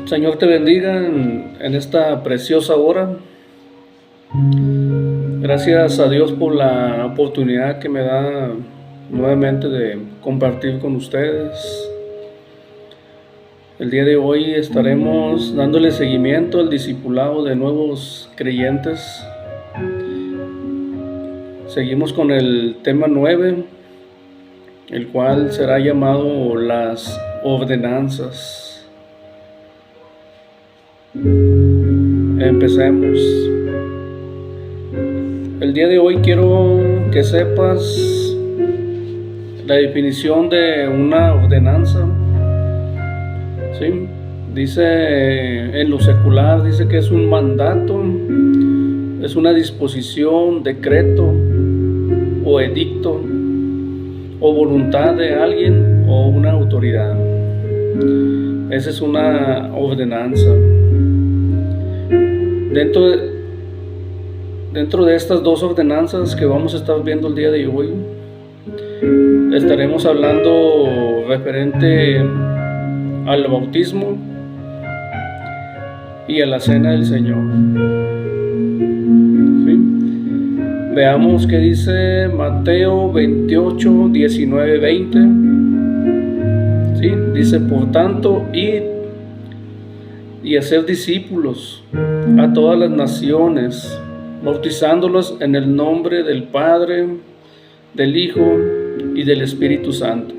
Señor te bendiga en esta preciosa hora. Gracias a Dios por la oportunidad que me da nuevamente de compartir con ustedes. El día de hoy estaremos dándole seguimiento al discipulado de nuevos creyentes. Seguimos con el tema 9, el cual será llamado las ordenanzas. Empecemos. El día de hoy quiero que sepas la definición de una ordenanza. ¿Sí? Dice en lo secular, dice que es un mandato, es una disposición, decreto o edicto o voluntad de alguien o una autoridad. Esa es una ordenanza. Dentro de estas dos ordenanzas que vamos a estar viendo el día de hoy, estaremos hablando referente al bautismo y a la cena del Señor. ¿Sí? Veamos qué dice Mateo 28, 19, 20. ¿Sí? Dice: por tanto, id y hacer discípulos a todas las naciones, bautizándolos en el nombre del Padre, del Hijo y del Espíritu Santo,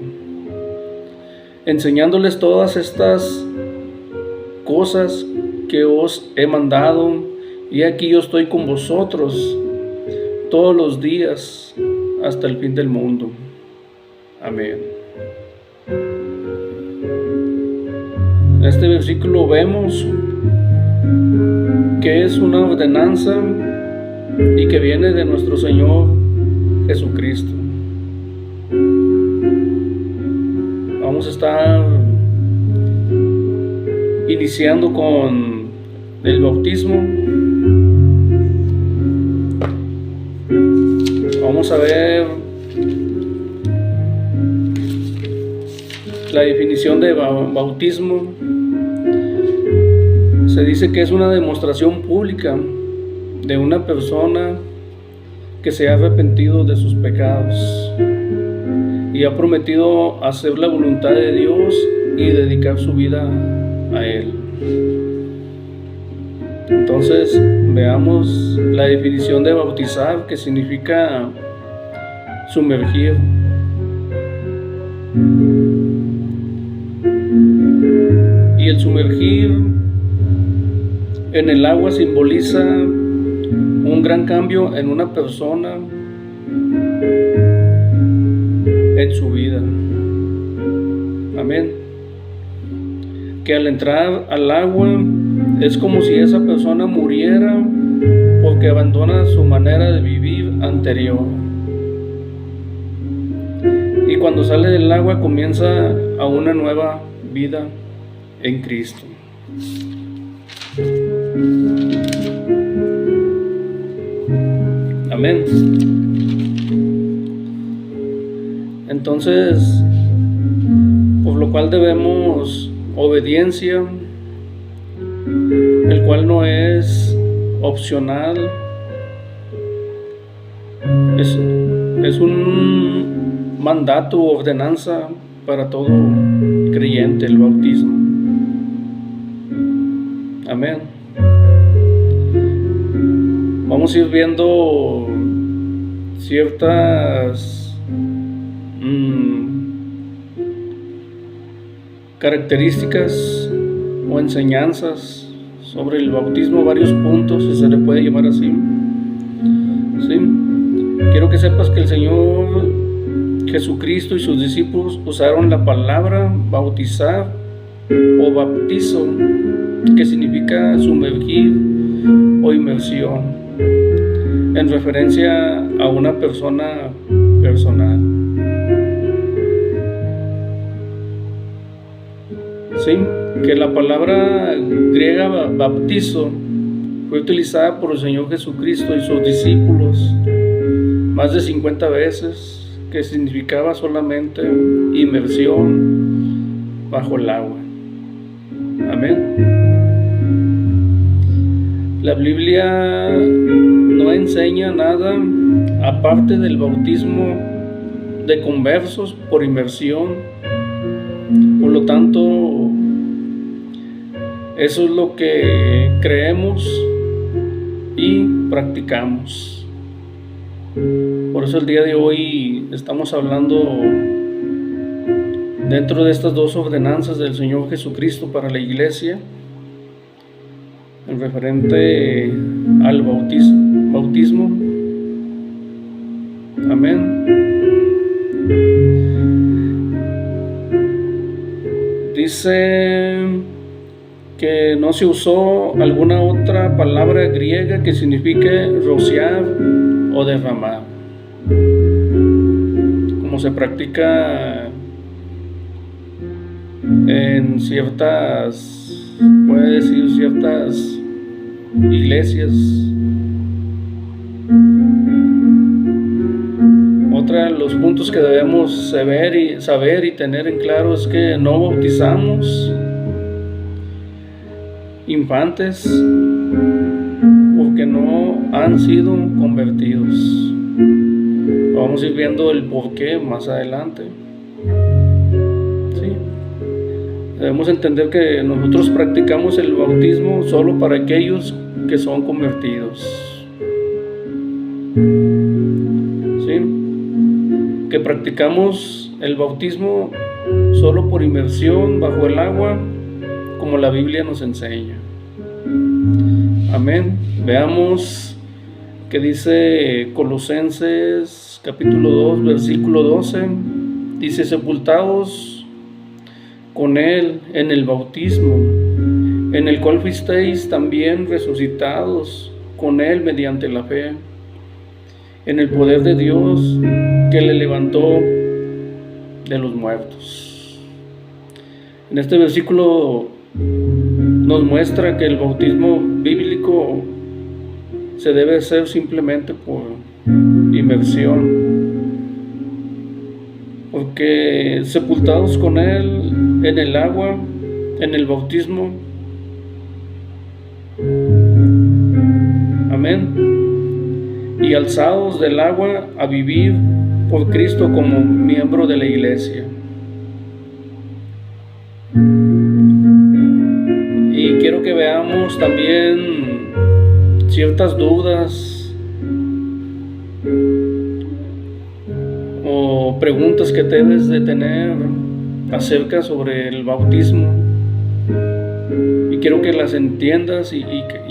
enseñándoles todas estas cosas que os he mandado, y aquí yo estoy con vosotros todos los días hasta el fin del mundo. Amén. En este versículo vemos que es una ordenanza y que viene de nuestro Señor Jesucristo. Vamos a estar iniciando con el bautismo. Vamos a ver la definición de bautismo. Se dice que es una demostración pública de una persona que se ha arrepentido de sus pecados y ha prometido hacer la voluntad de Dios y dedicar su vida a Él. Entonces, veamos la definición de bautizar, que significa sumergir. Y el sumergir en el agua simboliza un gran cambio en una persona, en su vida. Amén. Que al entrar al agua es como si esa persona muriera porque abandona su manera de vivir anterior. Y cuando sale del agua comienza a una nueva vida en Cristo. Amén. Entonces, por lo cual debemos obediencia, el cual no es opcional, es un mandato o ordenanza para todo creyente, el bautismo. Amén. Vamos a ir viendo ciertas características o enseñanzas sobre el bautismo, varios puntos, si se le puede llamar así. ¿Sí? Quiero que sepas que el Señor Jesucristo y sus discípulos usaron la palabra bautizar o bautizo, que significa sumergir o inmersión, en referencia a una persona personal. ¿Sí? Que la palabra griega bautizo fue utilizada por el Señor Jesucristo y sus discípulos más de 50 veces, que significaba solamente inmersión bajo el agua. Amén. La Biblia no enseña nada aparte del bautismo de conversos por inmersión. Por lo tanto, eso es lo que creemos y practicamos. Por eso el día de hoy estamos hablando dentro de estas dos ordenanzas del Señor Jesucristo para la iglesia, en referente al bautismo. Amén. Dice que no se usó alguna otra palabra griega que signifique rociar o derramar, como se practica en ciertas, puede decir, ciertas iglesias. Otro de los puntos que debemos saber y tener en claro es que no bautizamos infantes porque no han sido convertidos. Vamos a ir viendo el porqué más adelante. Sí. Debemos entender que nosotros practicamos el bautismo solo para aquellos que son convertidos. ¿Sí? Que practicamos el bautismo solo por inmersión bajo el agua, como la Biblia nos enseña. Amén. Veamos que dice Colosenses capítulo 2, versículo 12. Dice: sepultados con Él en el bautismo, en el cual fuisteis también resucitados con Él mediante la fe, en el poder de Dios que le levantó de los muertos. En este versículo nos muestra que el bautismo bíblico se debe hacer simplemente por inmersión, porque sepultados con Él en el agua, en el bautismo, amén, y alzados del agua a vivir por Cristo como miembro de la iglesia. Y quiero que veamos también ciertas dudas o preguntas que debes de tener acerca sobre el bautismo, y quiero que las entiendas y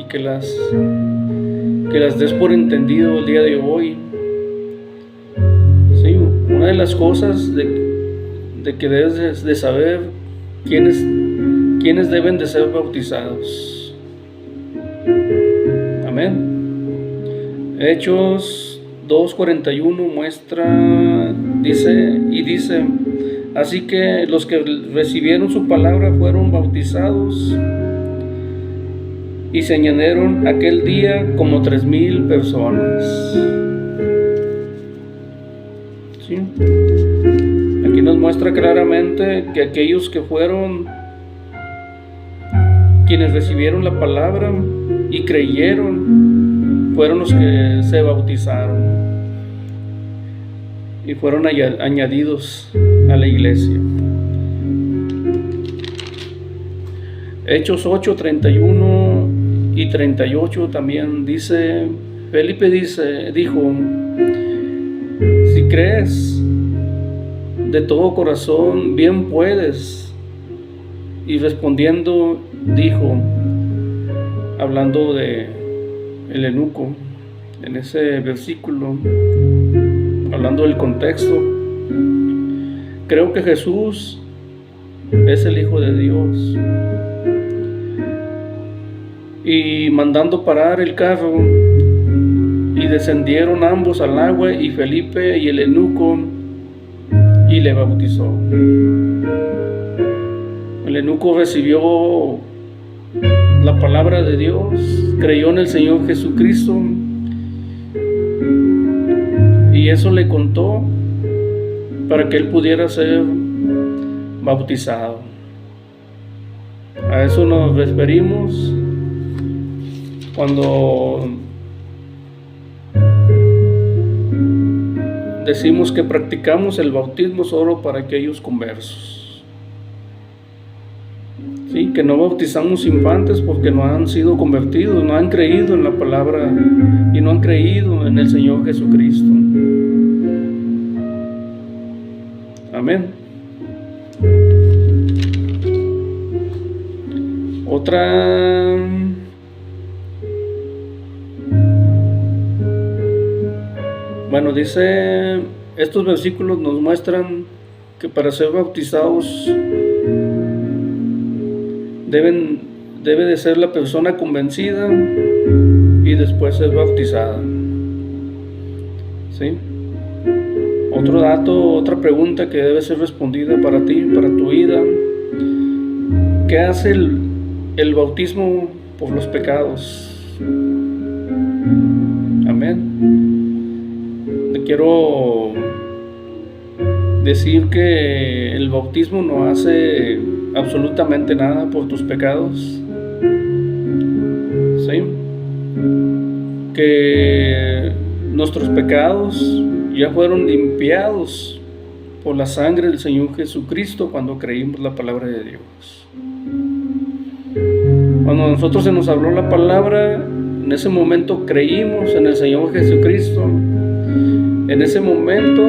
que las des por entendido el día de hoy. Sí, una de las cosas de que debes de saber quiénes deben de ser bautizados. Amén. Hechos 2:41 muestra, dice: así que los que recibieron su palabra fueron bautizados, y se añadieron aquel día como 3,000 personas. ¿Sí? Aquí nos muestra claramente que aquellos que fueron quienes recibieron la palabra y creyeron fueron los que se bautizaron y fueron añadidos a la iglesia. Hechos 8:31 y 38 también dice: Felipe dijo: si crees de todo corazón, bien puedes. Y respondiendo dijo, hablando de el eunuco en ese versículo, hablando del contexto, creo que Jesús es el Hijo de Dios. Y mandando parar el carro, y descendieron ambos al agua, y Felipe y el eunuco, y le bautizó. El eunuco recibió la palabra de Dios, creyó en el Señor Jesucristo, y eso le contó para que él pudiera ser bautizado. A eso nos referimos cuando decimos que practicamos el bautismo solo para aquellos conversos. Sí, que no bautizamos infantes porque no han sido convertidos, no han creído en la palabra y no han creído en el Señor Jesucristo. Amén. Dice, estos versículos nos muestran que para ser bautizados debe de ser la persona convencida y después ser bautizada. ¿Sí? Otro dato, otra pregunta que debe ser respondida para ti, para tu vida. ¿Qué hace el bautismo por los pecados? Amén. Te quiero decir que el bautismo no hace absolutamente nada por tus pecados. ¿Sí? Que nuestros pecados ya fueron limpiados por la sangre del Señor Jesucristo cuando creímos la palabra de Dios. Cuando a nosotros se nos habló la palabra, en ese momento creímos en el Señor Jesucristo. En ese momento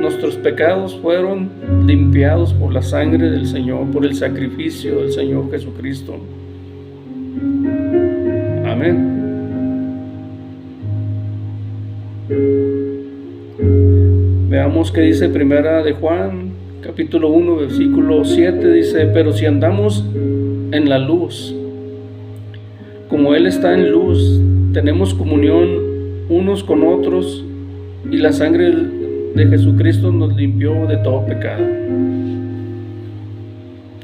nuestros pecados fueron limpiados por la sangre del Señor, por el sacrificio del Señor Jesucristo. Amén. Veamos qué dice Primera de Juan, capítulo 1, versículo 7, dice: pero si andamos en la luz, como Él está en luz, tenemos comunión unos con otros, y la sangre de Jesucristo nos limpió de todo pecado.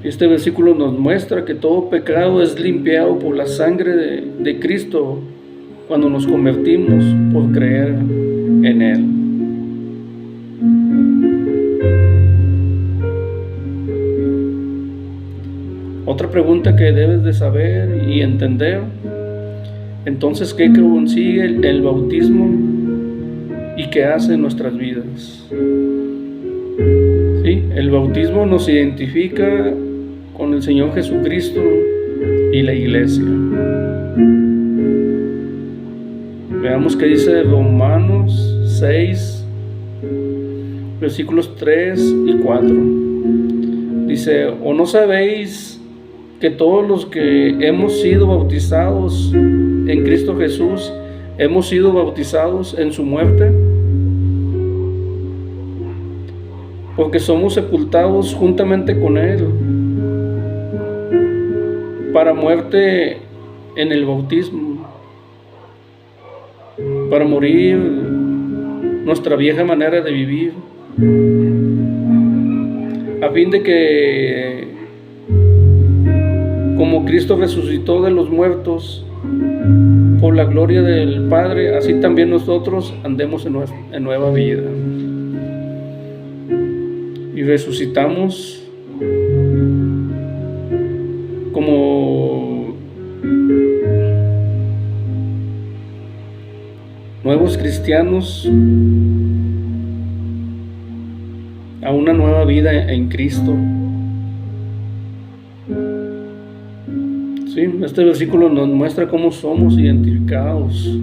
Este versículo nos muestra que todo pecado es limpiado por la sangre de Cristo cuando nos convertimos por creer en Él. Otra pregunta que debes de saber y entender: entonces, ¿qué consigue el bautismo y qué hace en nuestras vidas? ¿Sí? El bautismo nos identifica con el Señor Jesucristo y la iglesia. Veamos qué dice Romanos 6, versículos 3 y 4. Dice: ¿o no sabéis que todos los que hemos sido bautizados en Cristo Jesús hemos sido bautizados en su muerte? Porque somos sepultados juntamente con Él para muerte en el bautismo, para morir nuestra vieja manera de vivir, a fin de que, como Cristo resucitó de los muertos por la gloria del Padre, así también nosotros andemos en nueva vida. Y resucitamos como nuevos cristianos a una nueva vida en Cristo. Sí, este versículo nos muestra cómo somos identificados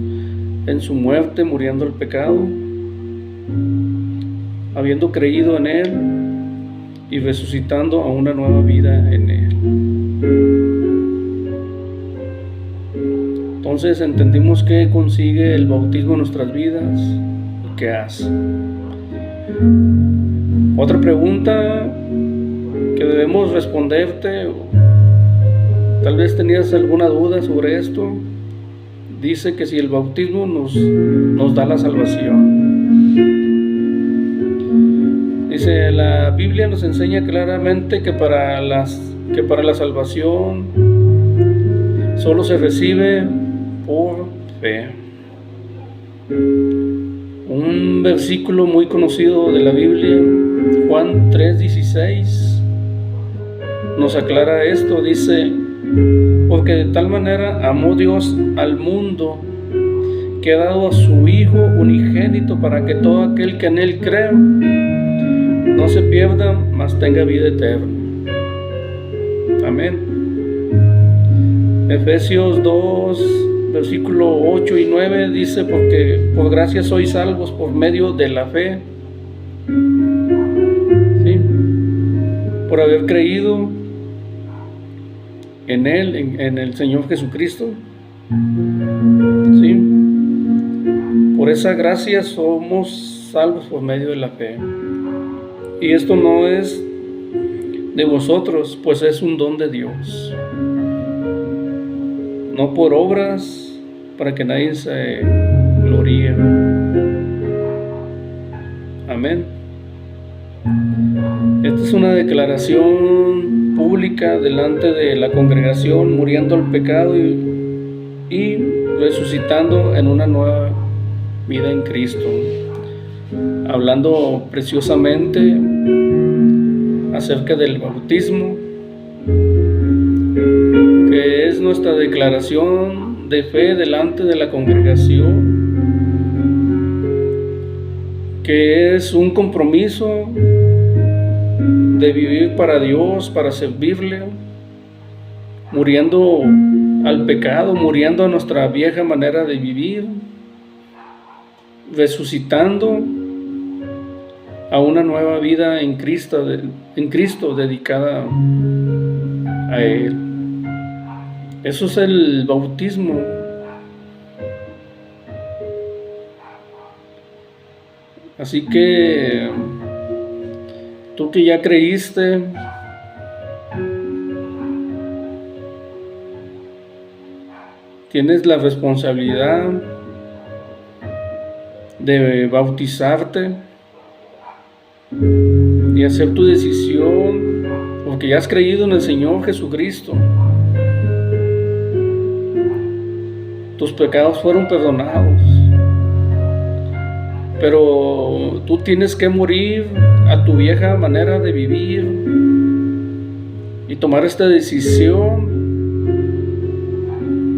en su muerte, muriendo el pecado, habiendo creído en Él y resucitando a una nueva vida en Él. Entonces entendimos qué consigue el bautismo en nuestras vidas y qué hace. Otra pregunta que debemos responderte, tal vez tenías alguna duda sobre esto, dice que si el bautismo nos da la salvación. Dice, la Biblia nos enseña claramente que para la salvación solo se recibe por fe. Un versículo muy conocido de la Biblia, Juan 3:16, nos aclara esto, dice: porque de tal manera amó Dios al mundo, que ha dado a su Hijo unigénito, para que todo aquel que en Él cree no se pierda, mas tenga vida eterna. Amén. Efesios 2, versículo 8 y 9 dice: porque por gracia sois salvos por medio de la fe, ¿sí? Por haber creído en Él, en el Señor Jesucristo, ¿sí? Por esa gracia somos salvos por medio de la fe. Y esto no es de vosotros, pues es un don de Dios, no por obras, para que nadie se gloríe. Amén. Esta es una declaración pública delante de la congregación, muriendo al pecado y resucitando en una nueva vida en Cristo, hablando preciosamente acerca del bautismo, que es nuestra declaración de fe delante de la congregación, que es un compromiso de vivir para Dios, para servirle, muriendo al pecado, muriendo a nuestra vieja manera de vivir, resucitando a una nueva vida en Cristo dedicada a Él. Eso es el bautismo. Así que tú que ya creíste, tienes la responsabilidad de bautizarte y hacer tu decisión, porque ya has creído en el Señor Jesucristo. Tus pecados fueron perdonados, pero tú tienes que morir a tu vieja manera de vivir y tomar esta decisión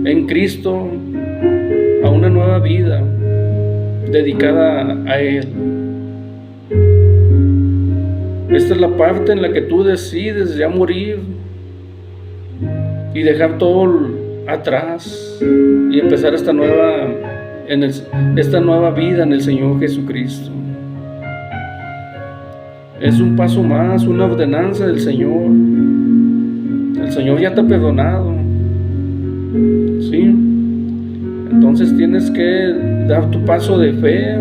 en Cristo a una nueva vida dedicada a Él. Esta es la parte en la que tú decides ya morir y dejar todo atrás y empezar esta nueva vida en el Señor Jesucristo. Es un paso más, una ordenanza del Señor. El Señor ya te ha perdonado, ¿sí? Entonces tienes que dar tu paso de fe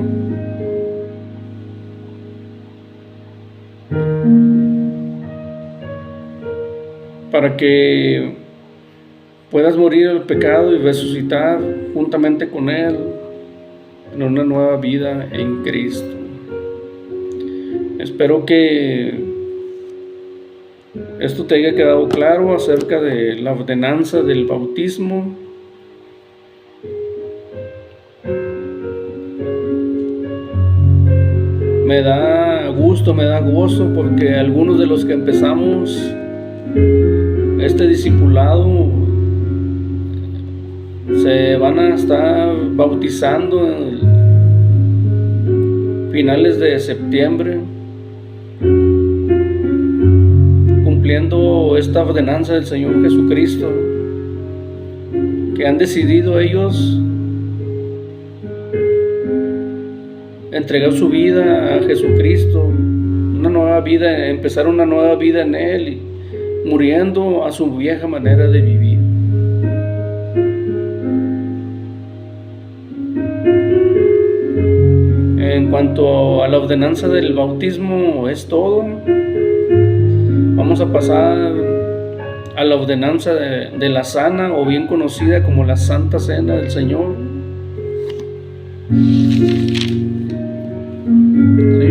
para que puedas morir al pecado y resucitar juntamente con Él en una nueva vida en Cristo. Espero que esto te haya quedado claro acerca de la ordenanza del bautismo. Me da gusto, me da gozo, porque algunos de los que empezamos este discipulado se van a estar bautizando en finales de septiembre, cumpliendo esta ordenanza del Señor Jesucristo, que han decidido ellos entregar su vida a Jesucristo, una nueva vida, empezar una nueva vida en Él, muriendo a su vieja manera de vivir. En cuanto a la ordenanza del bautismo es todo. Vamos a pasar a la ordenanza de la sana, o bien conocida como la Santa Cena del Señor. ¿Sí?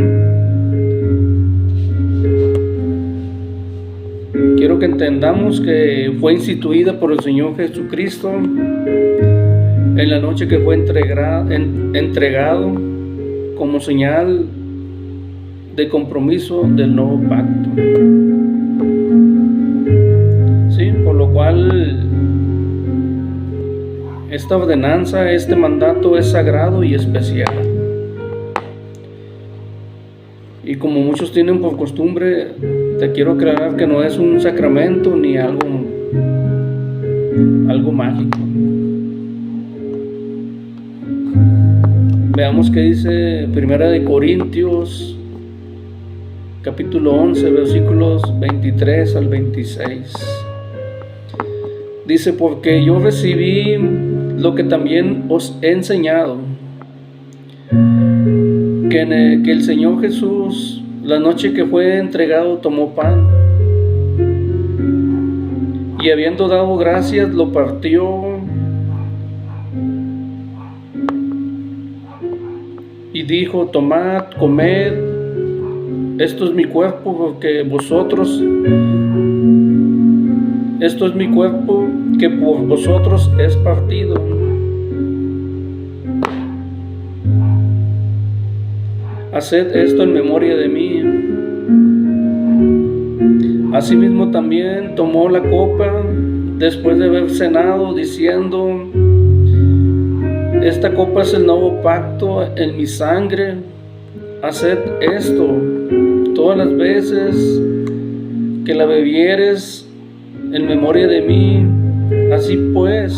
Quiero que entendamos que fue instituida por el Señor Jesucristo en la noche que fue entregado como señal de compromiso del nuevo pacto. cual esta ordenanza, este mandato es sagrado y especial. Y como muchos tienen por costumbre, te quiero aclarar que no es un sacramento ni algo mágico. Veamos qué dice Primera de Corintios, capítulo 11, versículos 23 al 26. Dice: porque yo recibí lo que también os he enseñado, que el Señor Jesús, la noche que fue entregado, tomó pan, y habiendo dado gracias, lo partió y dijo: tomad, comed, esto es mi cuerpo, porque esto es mi cuerpo que por vosotros es partido. Haced esto en memoria de mí. Asimismo también tomó la copa después de haber cenado, diciendo: esta copa es el nuevo pacto en mi sangre. Haced esto todas las veces que la bebieres en memoria de mí. Así pues,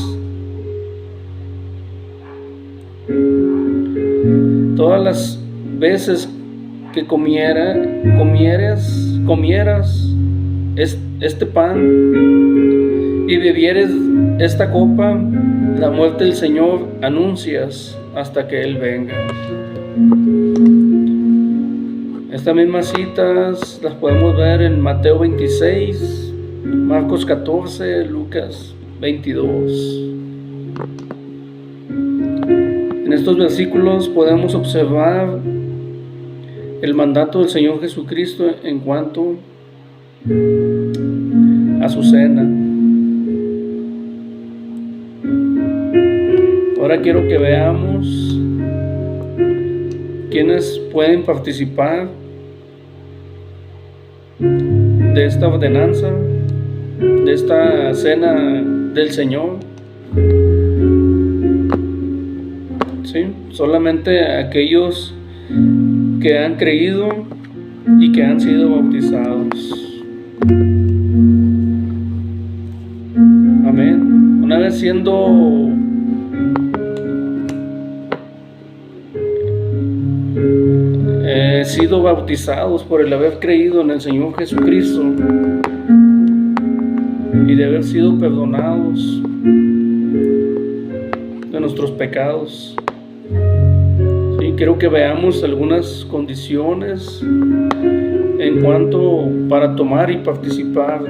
todas las veces que comieras este pan y bebieres esta copa, la muerte del Señor anuncias hasta que Él venga. Estas mismas citas las podemos ver en Mateo 26, Marcos 14, Lucas 22. En estos versículos podemos observar el mandato del Señor Jesucristo en cuanto a su cena. Ahora quiero que veamos quiénes pueden participar de esta ordenanza, de esta cena del Señor. ¿Sí? Solamente aquellos que han creído y que han sido bautizados. Amén. Una vez siendo sido bautizados por el haber creído en el Señor Jesucristo y de haber sido perdonados de nuestros pecados, sí, quiero que veamos algunas condiciones en cuanto para tomar y participar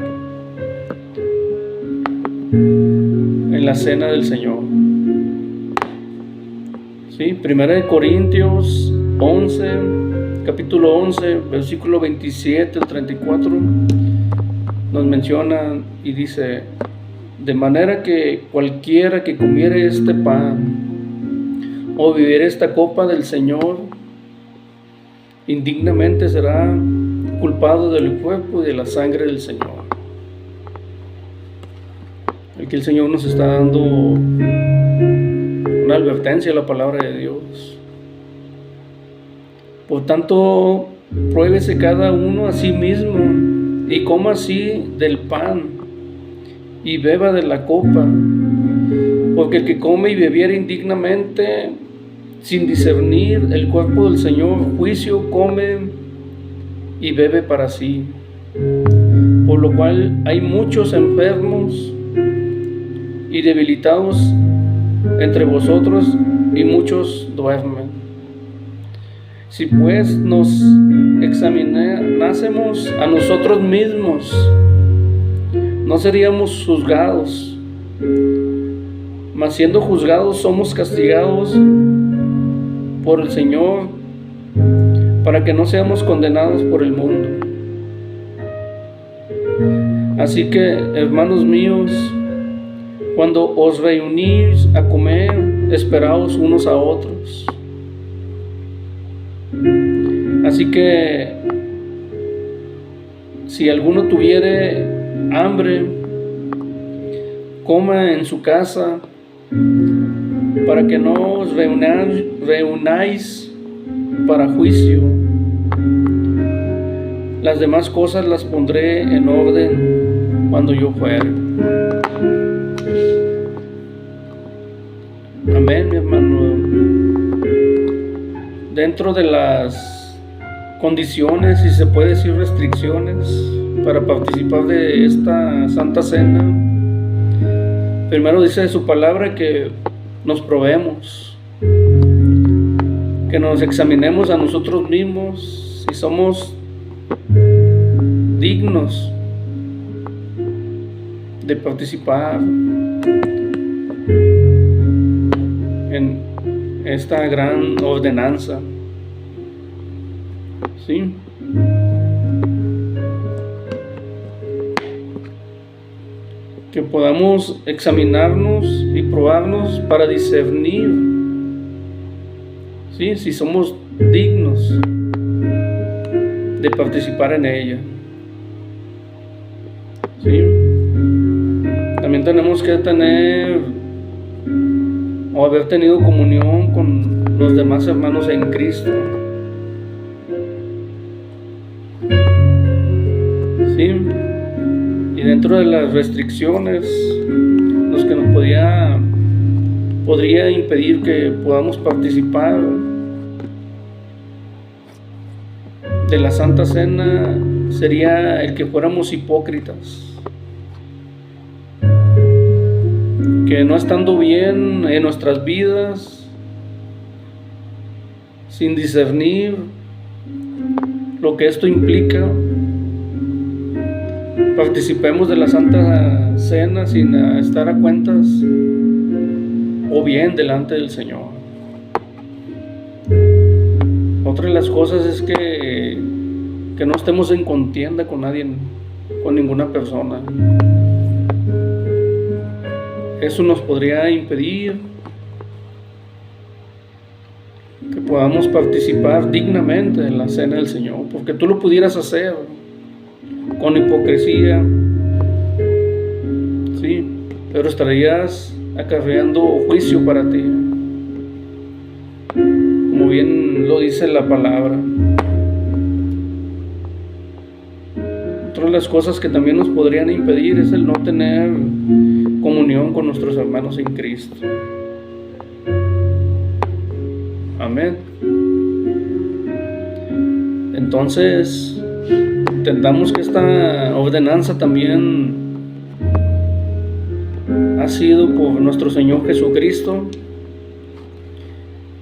en la cena del Señor. Sí, Primera de Corintios 11, capítulo 11, versículo 27 al 34, nos menciona y dice: de manera que cualquiera que comiere este pan o bebiere esta copa del Señor, indignamente será culpado del cuerpo y de la sangre del Señor. Aquí el Señor nos está dando una advertencia a la palabra de Dios. Por tanto, pruébese cada uno a sí mismo y coma así del pan y beba de la copa, porque el que come y bebiere indignamente, sin discernir el cuerpo del Señor, juicio come y bebe para sí, por lo cual hay muchos enfermos y debilitados entre vosotros, y muchos duermen. Si pues nos examinásemos a nosotros mismos, no seríamos juzgados, mas siendo juzgados somos castigados por el Señor, para que no seamos condenados por el mundo. Así que, hermanos míos, cuando os reunís a comer, esperaos unos a otros. Así que si alguno tuviere hambre, coma en su casa, para que no os reunáis para juicio. Las demás cosas las pondré en orden cuando yo fuere. Amén, mi hermano. Dentro de las condiciones, y se puede decir restricciones, para participar de esta Santa Cena, primero dice de su palabra que nos probemos, que nos examinemos a nosotros mismos si somos dignos de participar en esta gran ordenanza. ¿Sí? Que podamos examinarnos y probarnos para discernir, ¿sí?, si somos dignos de participar en ella. ¿Sí? También tenemos que tener o haber tenido comunión con los demás hermanos en Cristo. ¿Sí? Y dentro de las restricciones, los que nos podría impedir que podamos participar de la Santa Cena sería el que fuéramos hipócritas, que no estando bien en nuestras vidas, sin discernir lo que esto implica, participemos de la Santa Cena sin estar a cuentas o bien delante del Señor. Otra de las cosas es que no estemos en contienda con nadie, con ninguna persona. Eso nos podría impedir que podamos participar dignamente en la Cena del Señor, porque tú lo pudieras hacer con hipocresía, sí, pero estarías acarreando juicio para ti, como bien lo dice la palabra. Otra de las cosas que también nos podrían impedir es el no tener comunión con nuestros hermanos en Cristo. Amén. Entonces, entendamos que esta ordenanza también ha sido por nuestro Señor Jesucristo,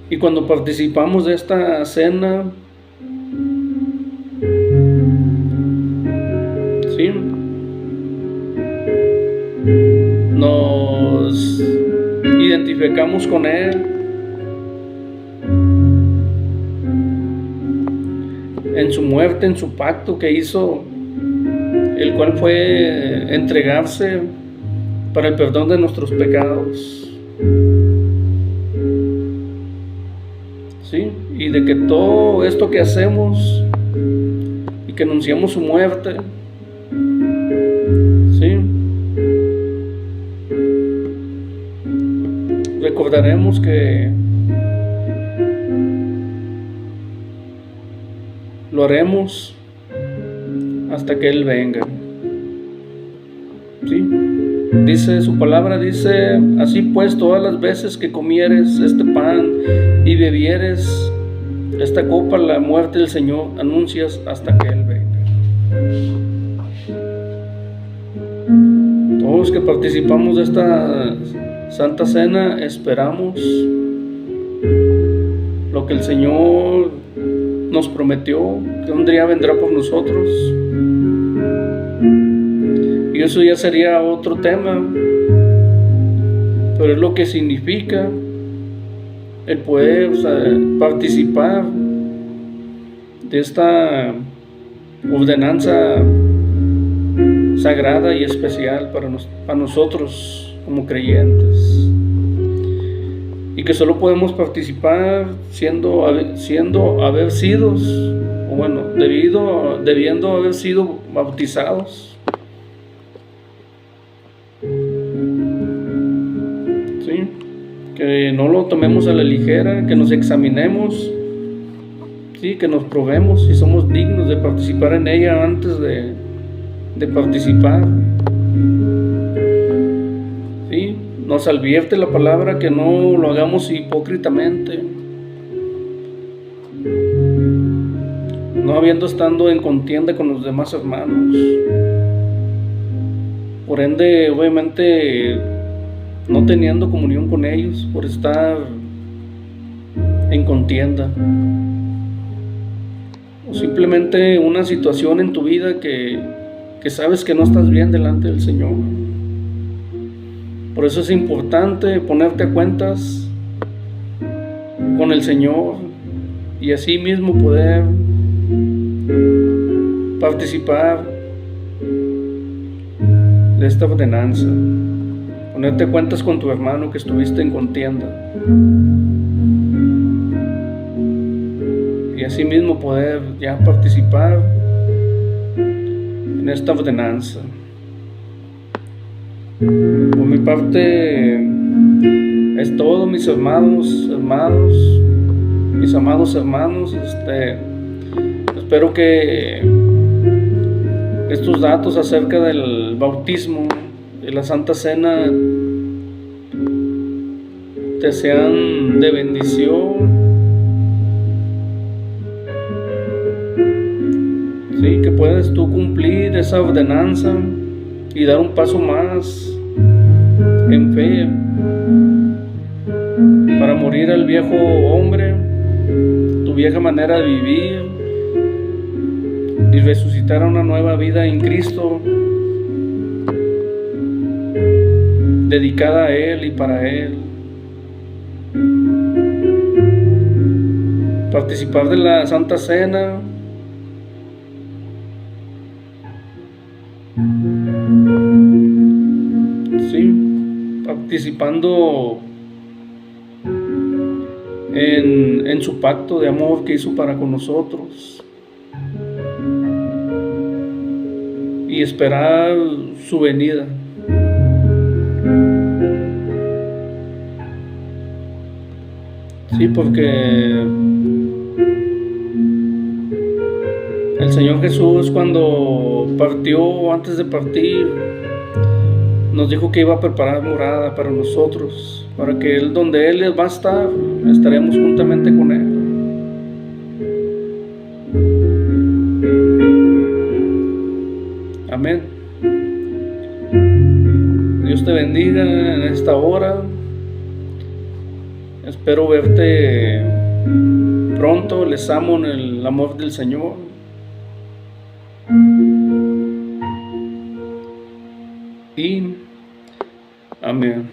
y cuando participamos de esta cena, ¿sí?, nos identificamos con Él en su muerte, en su pacto que hizo, el cual fue entregarse para el perdón de nuestros pecados, ¿sí? Y de que todo esto que hacemos y que anunciamos su muerte, ¿sí?, recordaremos que lo haremos hasta que Él venga. ¿Sí? Dice su palabra, dice: así pues, todas las veces que comieres este pan y bebieres esta copa, la muerte del Señor anuncias hasta que Él venga. Todos los que participamos de esta Santa Cena esperamos lo que el Señor nos prometió, que un día vendrá por nosotros. Y eso ya sería otro tema, pero es lo que significa el poder, participar de esta ordenanza sagrada y especial para nosotros como creyentes, y que solo podemos participar debiendo haber sido bautizados que no lo tomemos a la ligera, que nos examinemos, sí, que nos probemos si somos dignos de participar en ella antes de participar. ¿Sí? Nos advierte la palabra que no lo hagamos hipócritamente, no habiendo estando en contienda con los demás hermanos. Por ende, obviamente, no teniendo comunión con ellos por estar en contienda. O simplemente una situación en tu vida que sabes que no estás bien delante del Señor. Por eso es importante ponerte a cuentas con el Señor y así mismo poder participar de esta ordenanza. Ponerte a cuentas con tu hermano que estuviste en contienda y así mismo poder ya participar en esta ordenanza. Por mi parte es todo, mis amados hermanos. Espero que estos datos acerca del bautismo y la Santa Cena te sean de bendición. Sí, que puedas tú cumplir esa ordenanza y dar un paso más en fe para morir al viejo hombre, tu vieja manera de vivir, y resucitar a una nueva vida en Cristo, dedicada a Él y para Él. Participar de la Santa Cena, sí, participando en su pacto de amor que hizo para con nosotros, y esperar su venida. Sí, porque el Señor Jesús, cuando partió, antes de partir, nos dijo que iba a preparar morada para nosotros, para que Él, donde Él va a estar, estaremos juntamente con Él. Amén. Dios te bendiga en esta hora. Espero verte pronto. Les amo en el amor del Señor. Y amén.